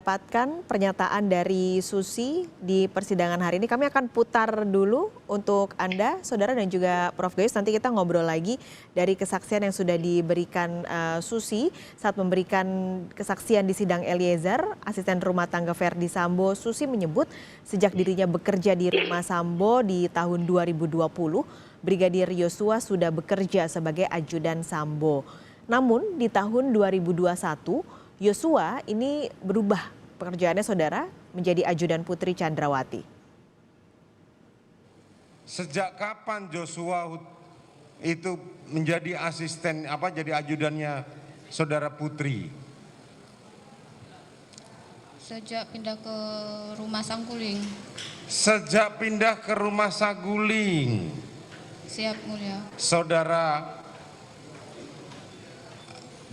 mendapatkan pernyataan dari Susi di persidangan hari ini. Kami akan putar dulu untuk Anda, Saudara, dan juga Prof. Gayus. Nanti kita ngobrol lagi dari kesaksian yang sudah diberikan Susi saat memberikan kesaksian di sidang Eliezer, asisten rumah tangga Verdi Sambo. Susi menyebut sejak dirinya bekerja di rumah Sambo di tahun 2020, Brigadir Yosua sudah bekerja sebagai ajudan Sambo. Namun di tahun 2021, Yosua ini berubah pekerjaannya, Saudara, menjadi ajudan Putri Chandrawati. Sejak kapan Joshua itu menjadi asisten jadi ajudannya Saudara Putri? Sejak pindah ke rumah Sangguling. Sejak pindah ke rumah Saguling. Siap, Mulia. Saudara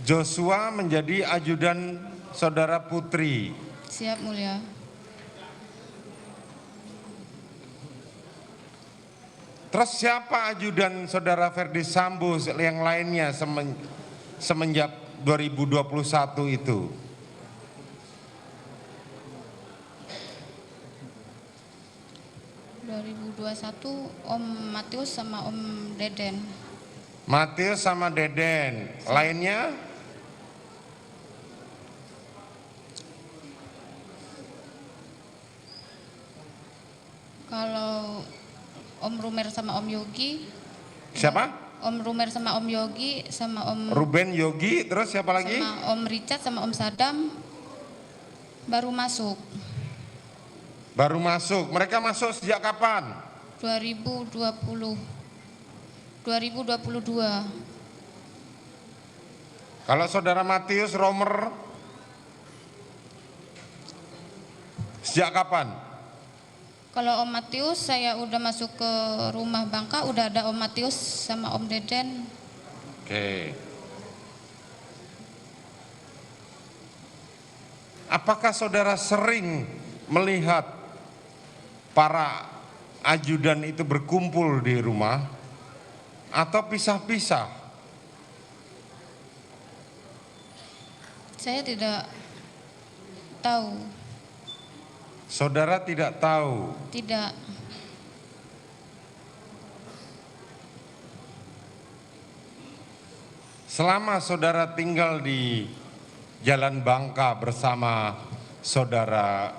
Joshua menjadi ajudan Saudara Putri. Siap, Mulia. Terus siapa ajudan Saudara Verdi Sambo yang lainnya semenjak 2021 itu? Om Matius sama Om Deden. Matius sama Deden. Lainnya? Kalau Om Rumer sama Om Yogi. Siapa? Om Rumer sama Om Yogi sama Om Ruben Yogi, terus siapa lagi? Sama Om Richard sama Om Sadam baru masuk. Baru masuk. Mereka masuk sejak kapan? 2022. Kalau Saudara Matius Romer sejak kapan? Kalau Om Matius saya udah masuk ke rumah Bangka, udah ada Om Matius sama Om Deden. Oke. Apakah Saudara sering melihat para ajudan itu berkumpul di rumah atau pisah-pisah? Saya tidak tahu. Saudara tidak tahu? Tidak. Selama Saudara tinggal di Jalan Bangka bersama Saudara